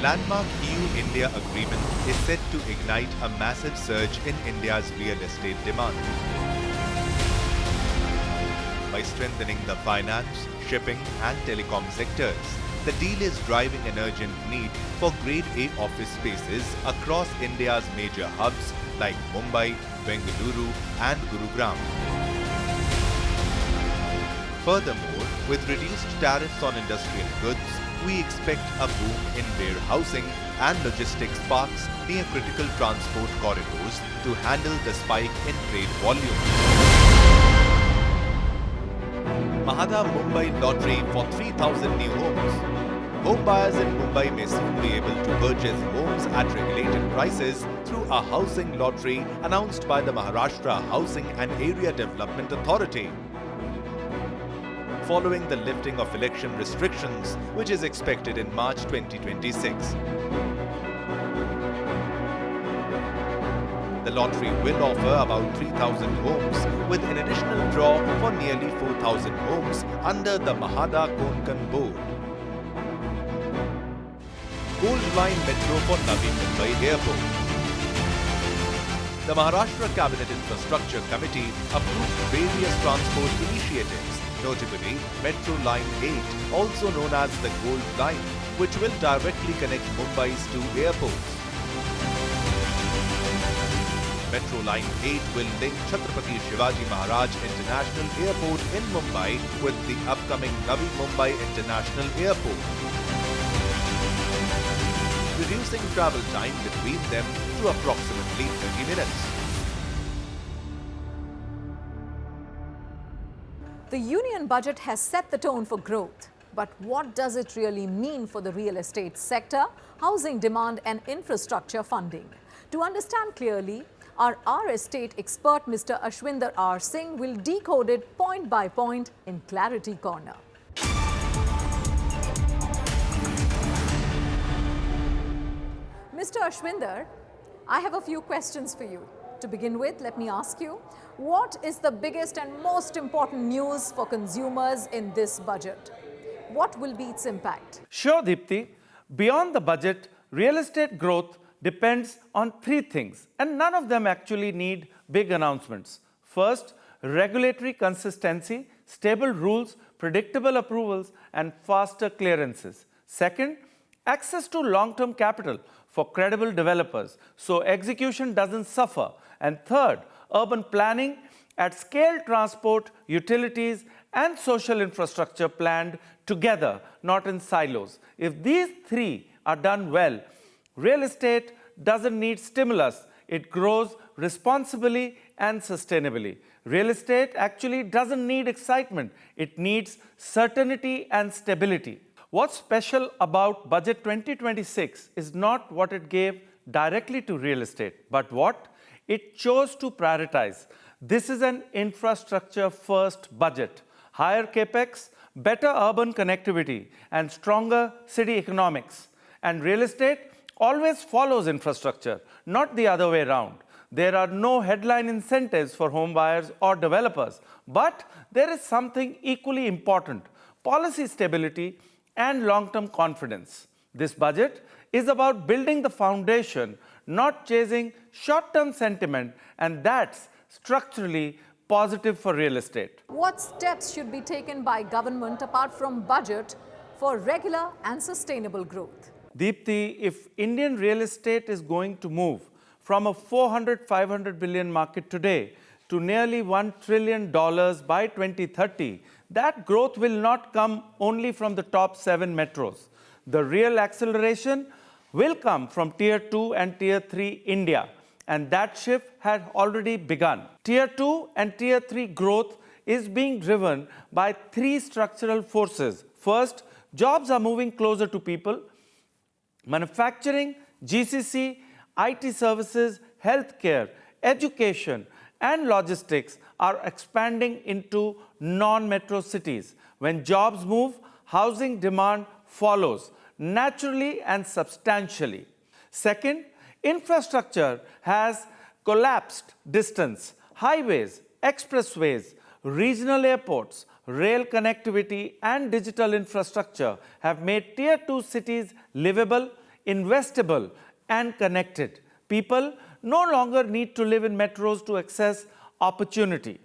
landmark EU-India agreement is set to ignite a massive surge in India's real estate demand. By strengthening the finance, shipping and telecom sectors, the deal is driving an urgent need for Grade A office spaces across India's major hubs like Mumbai, Bengaluru and Gurugram. Furthermore, with reduced tariffs on industrial goods, we expect a boom in warehousing and logistics parks near critical transport corridors to handle the spike in trade volume. MHADA Mumbai lottery for 3,000 new homes. Home buyers in Mumbai may soon be able to purchase homes at regulated prices through a housing lottery announced by the Maharashtra Housing and Area Development Authority, following the lifting of election restrictions, which is expected in March 2026. The lottery will offer about 3,000 homes with an additional draw for nearly 4,000 homes under the MHADA Konkan board. Gold Line Metro for Navi Mumbai Airport. The Maharashtra Cabinet Infrastructure Committee approved various transport initiatives, notably Metro Line 8, also known as the Gold Line, which will directly connect Mumbai's two airports. Metro Line 8 will link Chhatrapati Shivaji Maharaj International Airport in Mumbai with the upcoming Navi Mumbai International Airport, reducing travel time between them to approximately 30 minutes. The union budget has set the tone for growth. But what does it really mean for the real estate sector, housing demand and infrastructure funding? To understand clearly, our estate expert Mr. Ashwinder R. Singh will decode it point by point in Clarity Corner. Mr. Ashwinder, I have a few questions for you. To begin with, let me ask you, what is the biggest and most important news for consumers in this budget? What will be its impact? Sure, Deepthi. Beyond the budget, real estate growth depends on three things, and none of them actually need big announcements. First, regulatory consistency, stable rules, predictable approvals, and faster clearances. Second, access to long-term capital for credible developers, so execution doesn't suffer. And third, urban planning at scale, transport, utilities, and social infrastructure planned together, not in silos. If these three are done well, real estate doesn't need stimulus. It grows responsibly and sustainably. Real estate actually doesn't need excitement. It needs certainty and stability. What's special about Budget 2026 is not what it gave directly to real estate, but what it chose to prioritize. This is an infrastructure-first budget. Higher capex, better urban connectivity, and stronger city economics. And real estate always follows infrastructure, not the other way around. There are no headline incentives for home buyers or developers, but there is something equally important: policy stability and long-term confidence. This budget is about building the foundation, not chasing short-term sentiment, and that's structurally positive for real estate. What steps should be taken by government apart from budget for regular and sustainable growth? Deepthi, if Indian real estate is going to move from a 400-500 billion market today to nearly $1 trillion by 2030, that growth will not come only from the top 7 metros. The real acceleration will come from Tier 2 and Tier 3 India, and that shift had already begun. Tier 2 and Tier 3 growth is being driven by 3 structural forces. First, jobs are moving closer to people. Manufacturing, GCC, IT services, healthcare, education, and logistics are expanding into non-metro cities. When jobs move, housing demand follows naturally and substantially. Second, infrastructure has collapsed distance. Highways, expressways, regional airports, rail connectivity, and digital infrastructure have made Tier 2 cities livable, investable and connected. People no longer need to live in metros to access opportunity.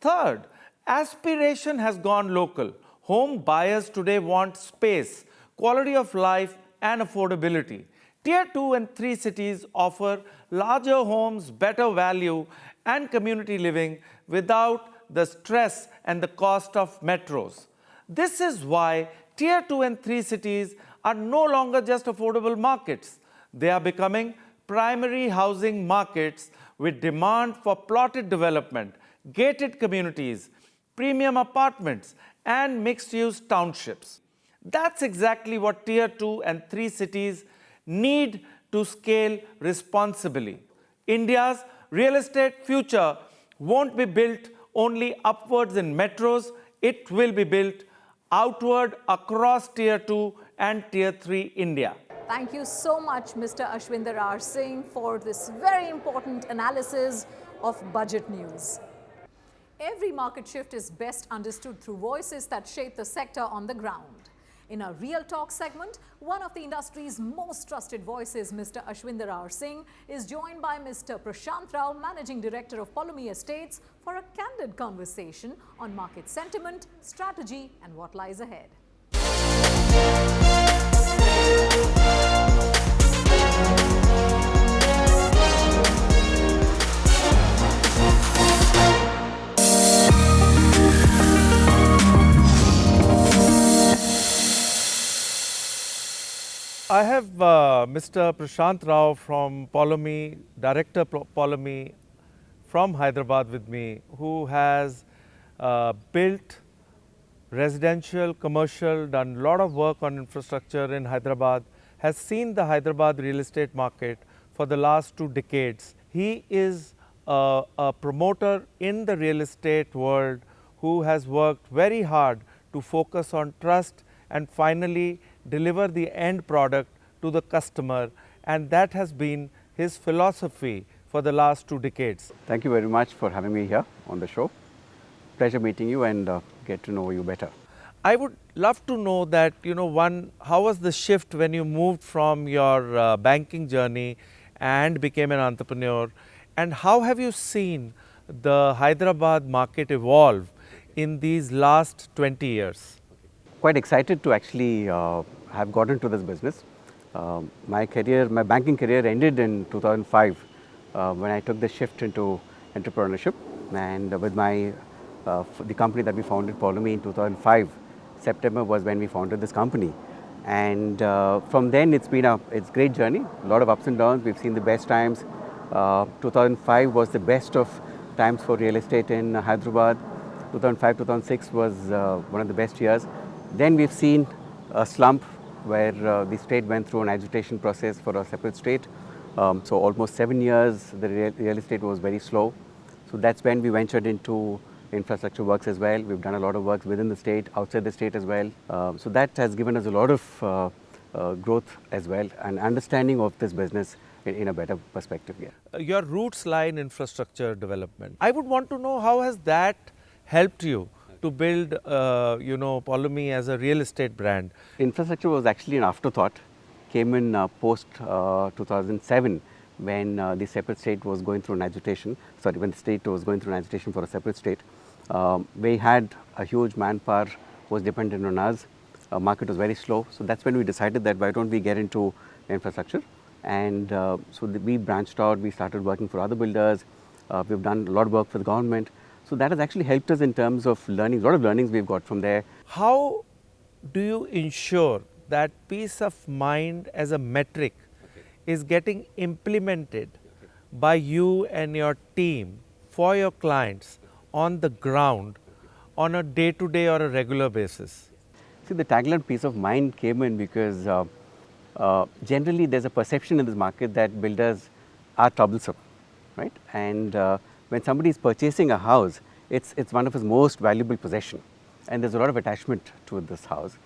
Third, aspiration has gone local. Home buyers today want space, quality of life, and affordability. Tier 2 and 3 cities offer larger homes, better value, and community living without the stress and the cost of metros. This is why Tier 2 and 3 cities are no longer just affordable markets. They are becoming primary housing markets with demand for plotted development, gated communities, premium apartments, and mixed-use townships. That's exactly what Tier 2 and 3 cities need to scale responsibly. India's real estate future won't be built only upwards in metros, it will be built outward across Tier 2 and Tier 3 India. Thank you so much, Mr. Ashwinder R. Singh, for this very important analysis of budget news. Every market shift is best understood through voices that shape the sector on the ground. In our Real Talk segment, one of the industry's most trusted voices, Mr. Ashwinder R. Singh, is joined by Mr. Prashant Rao, Managing Director of Poulomi Estates, for a candid conversation on market sentiment, strategy, and what lies ahead. I have Mr. Prashant Rao from Poulomi, Director Poulomi from Hyderabad with me, who has built residential, commercial, done a lot of work on infrastructure in Hyderabad, has seen the Hyderabad real estate market for the last 2 decades. He is a promoter in the real estate world who has worked very hard to focus on trust and finally deliver the end product to the customer, and that has been his philosophy for the last 2 decades. Thank you very much for having me here on the show. Pleasure meeting you and get to know you better. I would love to know that, how was the shift when you moved from your banking journey and became an entrepreneur, and how have you seen the Hyderabad market evolve in these last 20 years? Quite excited to actually have got into this business. My banking career ended in 2005 when I took the shift into entrepreneurship, and with the company that we founded, Poulomi, in 2005. September was when we founded this company, and from then it's been a great journey. A lot of ups and downs. We've seen the best times. 2005 was the best of times for real estate in Hyderabad. 2005, 2006 was one of the best years. Then we've seen a slump where the state went through an agitation process for a separate state. So almost 7 years, the real estate was very slow. So that's when we ventured into infrastructure works as well. We've done a lot of works within the state, outside the state as well. So that has given us a lot of growth as well, and understanding of this business in a better perspective. Yeah. Your roots lie in infrastructure development. I would want to know, how has that helped you to build, Poulomi as a real estate brand? Infrastructure was actually an afterthought. Came in post 2007 when the separate state was going through an agitation. Sorry, when the state was going through an agitation for a separate state. We had a huge manpower was dependent on us. Market was very slow. So that's when we decided that why don't we get into infrastructure. And so we branched out, we started working for other builders. We've done a lot of work for the government. So that has actually helped us in terms of learning, a lot of learnings we've got from there. How do you ensure that peace of mind as a metric is getting implemented by you and your team for your clients on the ground on a day-to-day or a regular basis? See, the tagline peace of mind came in because generally there's a perception in this market that builders are troublesome, right? And when somebody is purchasing a house, it's one of his most valuable possession, and there's a lot of attachment to this house.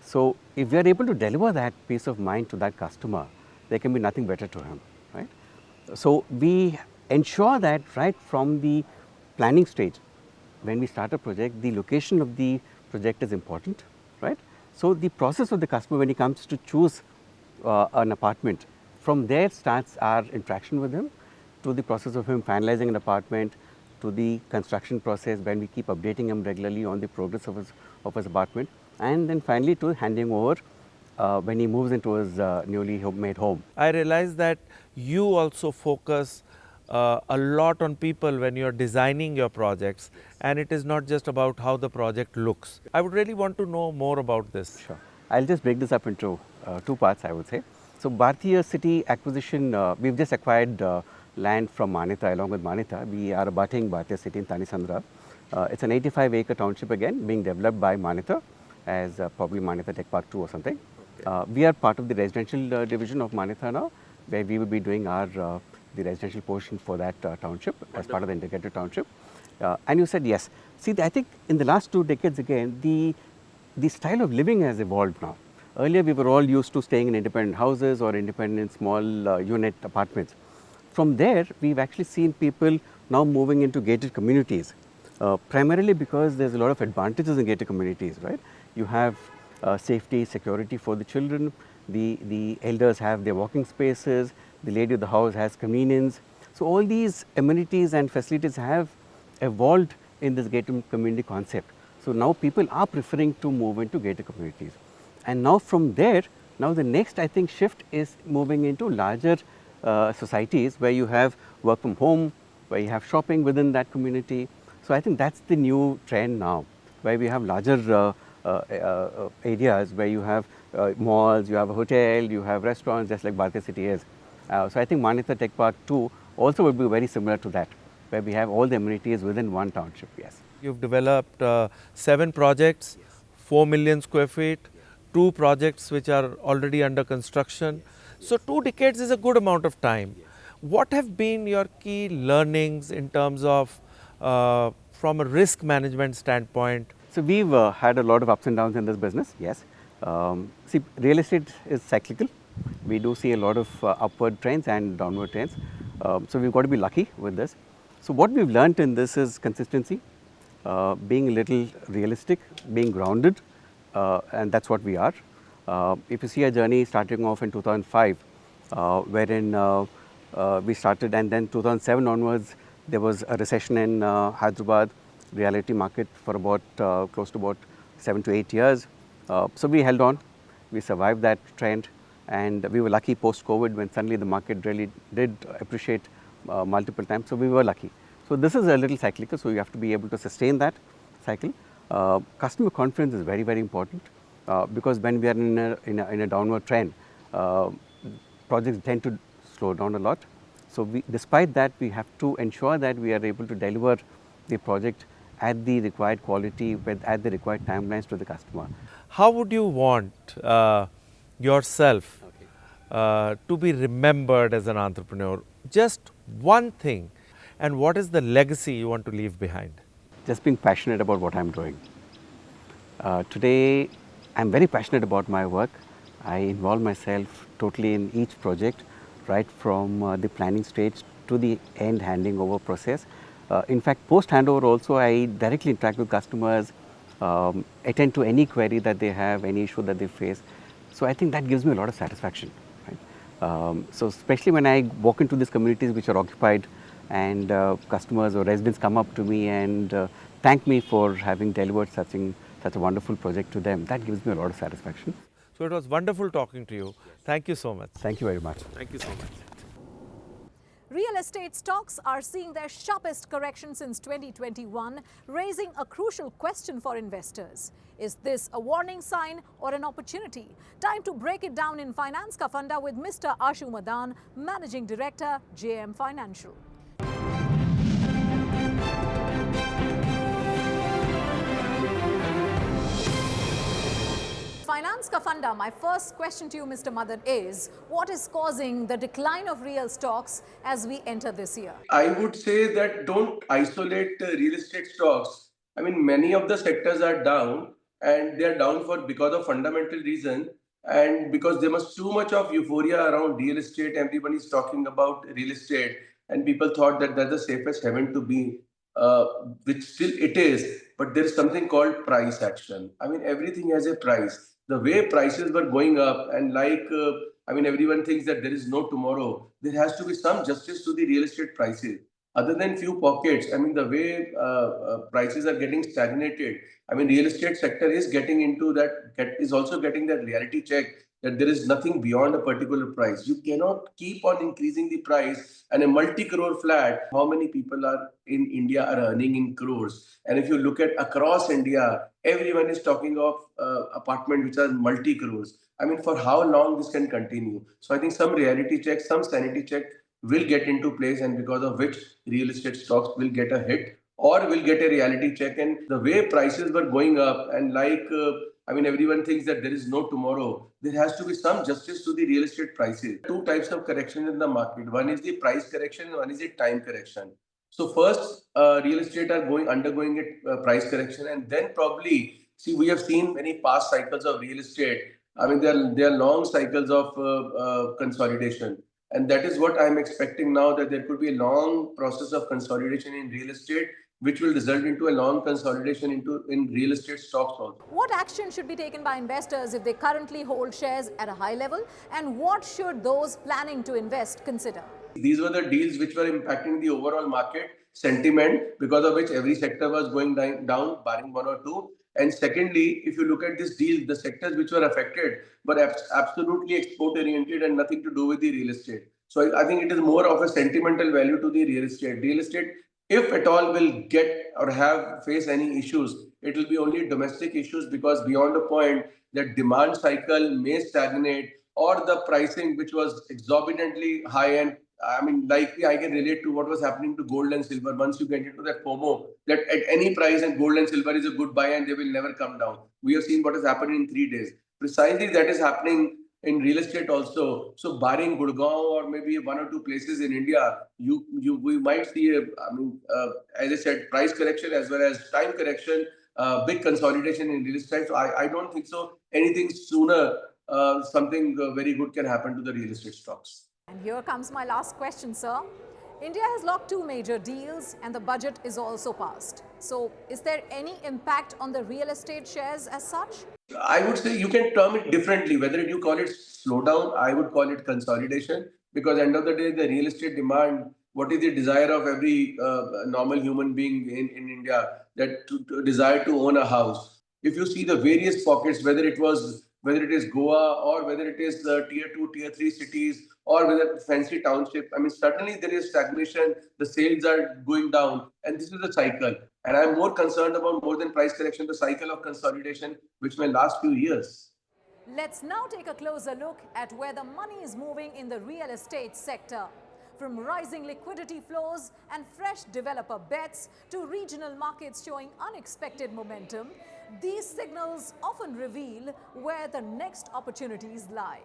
So if we are able to deliver that peace of mind to that customer, there can be nothing better to him, right? So we ensure that right from the planning stage, when we start a project, the location of the project is important, right? So the process of the customer when he comes to choose an apartment. From there starts our interaction with him, to the process of him finalizing an apartment, to the construction process when we keep updating him regularly on the progress of his apartment, and then finally to handing over when he moves into his newly made home. I realize that you also focus a lot on people when you're designing your projects, and it is not just about how the project looks. I would really want to know more about this. Sure. I'll just break this up into two parts, I would say. So, Bhartiya City acquisition, we've just acquired land from Manita along with Manita. We are abutting Bhartiya City in Tanisandra. It's an 85-acre township again being developed by Manita as probably Manita Tech Park 2 or something. We are part of the residential division of Manita now, where we will be doing our the residential portion for that township as part of the integrated township. And you said yes. See, I think in the last 2 decades again, the style of living has evolved now. Earlier, we were all used to staying in independent houses or independent small unit apartments. From there, we've actually seen people now moving into gated communities, primarily because there's a lot of advantages in gated communities, right? You have safety, security for the children, the elders have their walking spaces, the lady of the house has convenience. So, all these amenities and facilities have evolved in this gated community concept. So, now people are preferring to move into gated communities. And now from there, now the next I think shift is moving into larger societies where you have work from home, where you have shopping within that community. So, I think that's the new trend now, where we have larger areas where you have malls, you have a hotel, you have restaurants, just like Bhartiya City is. So, I think Manita Tech Park 2 also will be very similar to that, where we have all the amenities within one township, yes. You've developed 7 projects, 4 million square feet, 2 projects which are already under construction. So 2 decades is a good amount of time. What have been your key learnings in terms of from a risk management standpoint? So, we've had a lot of ups and downs in this business, yes. See, real estate is cyclical. We do see a lot of upward trends and downward trends. So, we've got to be lucky with this. So, what we've learned in this is consistency, being a little realistic, being grounded, and that's what we are. If you see our journey starting off in 2005, wherein we started, and then 2007 onwards, there was a recession in Hyderabad realty market for about close to about 7 to 8 years. So, we held on, we survived that trend, and we were lucky post-COVID when suddenly the market really did appreciate multiple times. So, we were lucky. So, this is a little cyclical, so you have to be able to sustain that cycle. Customer confidence is very, very important because when we are in a downward trend, projects tend to slow down a lot. So, despite that, we have to ensure that we are able to deliver the project at the required quality, at the required timelines to the customer. How would you want yourself to be remembered as an entrepreneur? Just one thing, and what is the legacy you want to leave behind? Just being passionate about what I'm doing. Today, I'm very passionate about my work. I involve myself totally in each project, right from the planning stage to the end handing over process. In fact, post handover also, I directly interact with customers, attend to any query that they have, any issue that they face. So, I think that gives me a lot of satisfaction. Right? So, especially when I walk into these communities which are occupied, and customers or residents come up to me and thank me for having delivered such a wonderful project to them, that gives me a lot of satisfaction. So it was wonderful talking to you. Thank you so much. Thank you very much. Thank you so much. Real estate stocks are seeing their sharpest correction since 2021, raising a crucial question for investors. Is this a warning sign or an opportunity? Time to break it down in Finance Ka Funda with Mr. Ashu Madan, Managing Director, JM Financial. Finance Ka Funda, my first question to you, Mr. Madan, is what is causing the decline of real stocks as we enter this year? I would say that don't isolate real estate stocks. I mean, many of the sectors are down, and they are down because of fundamental reason, and because there was too much of euphoria around real estate. Everybody is talking about real estate, and people thought that that's the safest haven to be, which still it is. But there is something called price action. I mean, everything has a price. The way prices were going up, and like I mean, everyone thinks that there is no tomorrow. There has to be some justice to the real estate prices. Other than few pockets, I mean, the way prices are getting stagnated, I mean, real estate sector is getting into that, is also getting that reality check that there is nothing beyond a particular price. You cannot keep on increasing the price. And a multi-crore flat, how many people are in India are earning in crores? And if you look at across India, everyone is talking of apartment which are multi-crores. I mean, for how long this can continue? So I think some reality check, some sanity check will get into place, and because of which real estate stocks will get a hit or will get a reality check. And the way prices were going up, and I mean, everyone thinks that there is no tomorrow. There has to be some justice to the real estate prices. Two types of correction in the market. One is the price correction, and one is the time correction. So first, real estate are undergoing a price correction, and then probably see we have seen many past cycles of real estate. I mean, there are long cycles of consolidation, and that is what I am expecting now. That there could be a long process of consolidation in real estate, which will result into a long consolidation in real estate stocks also. What action should be taken by investors if they currently hold shares at a high level, and what should those planning to invest consider? These were the deals which were impacting the overall market sentiment, because of which every sector was going down, barring one or two. And secondly, if you look at this deal, the sectors which were affected were absolutely export oriented and nothing to do with the real estate. So I think it is more of a sentimental value to the real estate. Real estate, if at all, will get or have face any issues, it will be only domestic issues, because beyond a point that demand cycle may stagnate, or the pricing which was exorbitantly high. And I mean, likely I can relate to what was happening to gold and silver. Once you get into that FOMO, that at any price and gold and silver is a good buy and they will never come down. We have seen what has happened in 3 days. Precisely that is happening in real estate also. So barring Gurgaon or maybe one or two places in India, we might see as I said, price correction as well as time correction, big consolidation in real estate. So I don't think so. Anything sooner, something very good can happen to the real estate stocks. And here comes my last question, sir. India has locked two major deals and the budget is also passed. So is there any impact on the real estate shares as such? I would say you can term it differently. Whether you call it slowdown, I would call it consolidation, because end of the day, the real estate demand, what is the desire of every normal human being in India, that to desire to own a house. If you see the various pockets, whether it is Goa or whether it is the tier 2, tier 3 cities, or whether fancy township, I mean, certainly there is stagnation, the sales are going down, and this is a cycle. And I'm more concerned about, more than price correction, the cycle of consolidation, which may last few years. Let's now take a closer look at where the money is moving in the real estate sector. From rising liquidity flows and fresh developer bets to regional markets showing unexpected momentum, these signals often reveal where the next opportunities lie.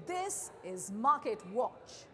This is Market Watch.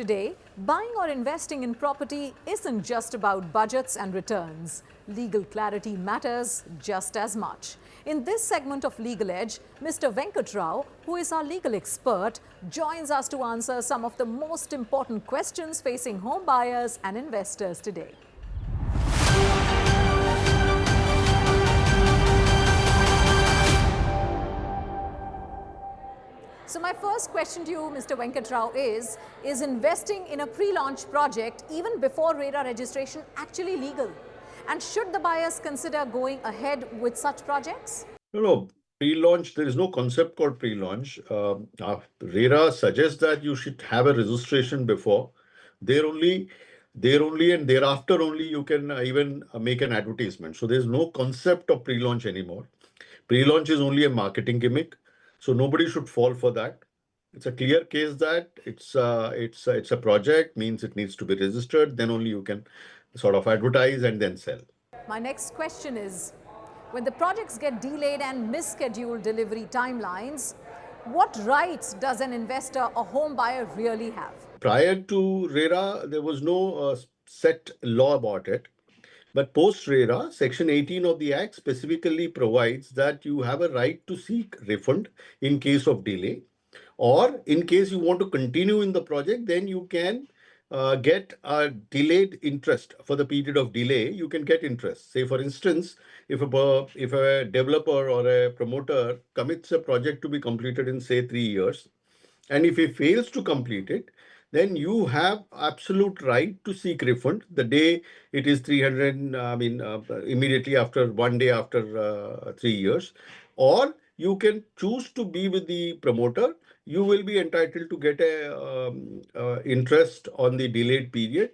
Today, buying or investing in property isn't just about budgets and returns. Legal clarity matters just as much. In this segment of Legal Edge, Mr. Venkat Rao, who is our legal expert, joins us to answer some of the most important questions facing home buyers and investors today. So my first question to you, Mr. Venkat Rao, is investing in a pre-launch project even before RERA registration actually legal? And should the buyers consider going ahead with such projects? No. Pre-launch, there is no concept called pre-launch. RERA suggests that you should have a registration before. There only and thereafter only you can even make an advertisement. So there's no concept of pre-launch anymore. Pre-launch is only a marketing gimmick. So nobody should fall for that. It's a clear case that it's a project, means it needs to be registered. Then only you can sort of advertise and then sell. My next question is, when the projects get delayed and misscheduled delivery timelines, what rights does an investor or home buyer really have? Prior to RERA, there was no set law about it. But post-RERA, Section 18 of the Act specifically provides that you have a right to seek refund in case of delay, or in case you want to continue in the project, then you can get a delayed interest for the period of delay. You can get interest. Say, for instance, if a developer or a promoter commits a project to be completed in, say, 3 years, and if he fails to complete it, then you have absolute right to seek refund the day it is 300, immediately after 1 day after 3 years. Or you can choose to be with the promoter. You will be entitled to get a interest on the delayed period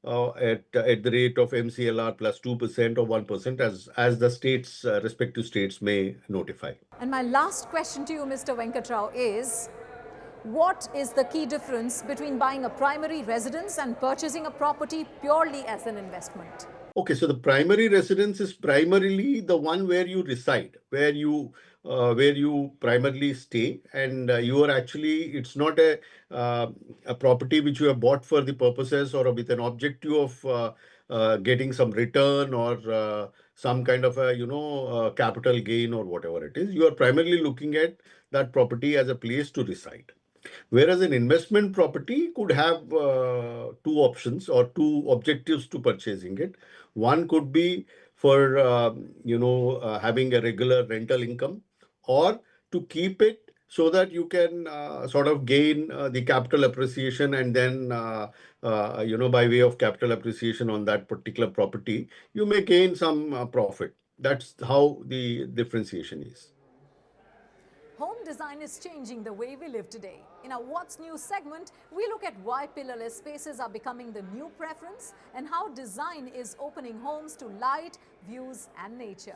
at the rate of MCLR plus 2% or 1% as the states, respective states may notify. And my last question to you, Mr. Venkat Rao, is what is the key difference between buying a primary residence and purchasing a property purely as an investment? Okay, so the primary residence is primarily the one where you reside, where you primarily stay, and you are actually, it's not a property which you have bought for the purposes or with an objective of getting some return or some kind of a capital gain or whatever it is. You are primarily looking at that property as a place to reside. Whereas an investment property could have two options or two objectives to purchasing it. One could be for having a regular rental income, or to keep it so that you can sort of gain the capital appreciation, and then by way of capital appreciation on that particular property, you may gain some profit. That's how the differentiation is. Home design is changing the way we live today. In our What's New segment, we look at why pillarless spaces are becoming the new preference and how design is opening homes to light, views and nature.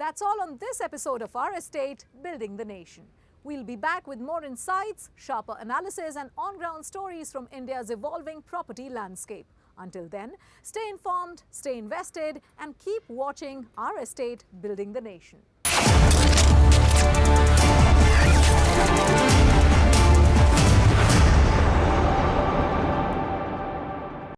That's all on this episode of Our Estate, Building the Nation. We'll be back with more insights, sharper analysis and on-ground stories from India's evolving property landscape. Until then, stay informed, stay invested and keep watching Our Estate, Building the Nation.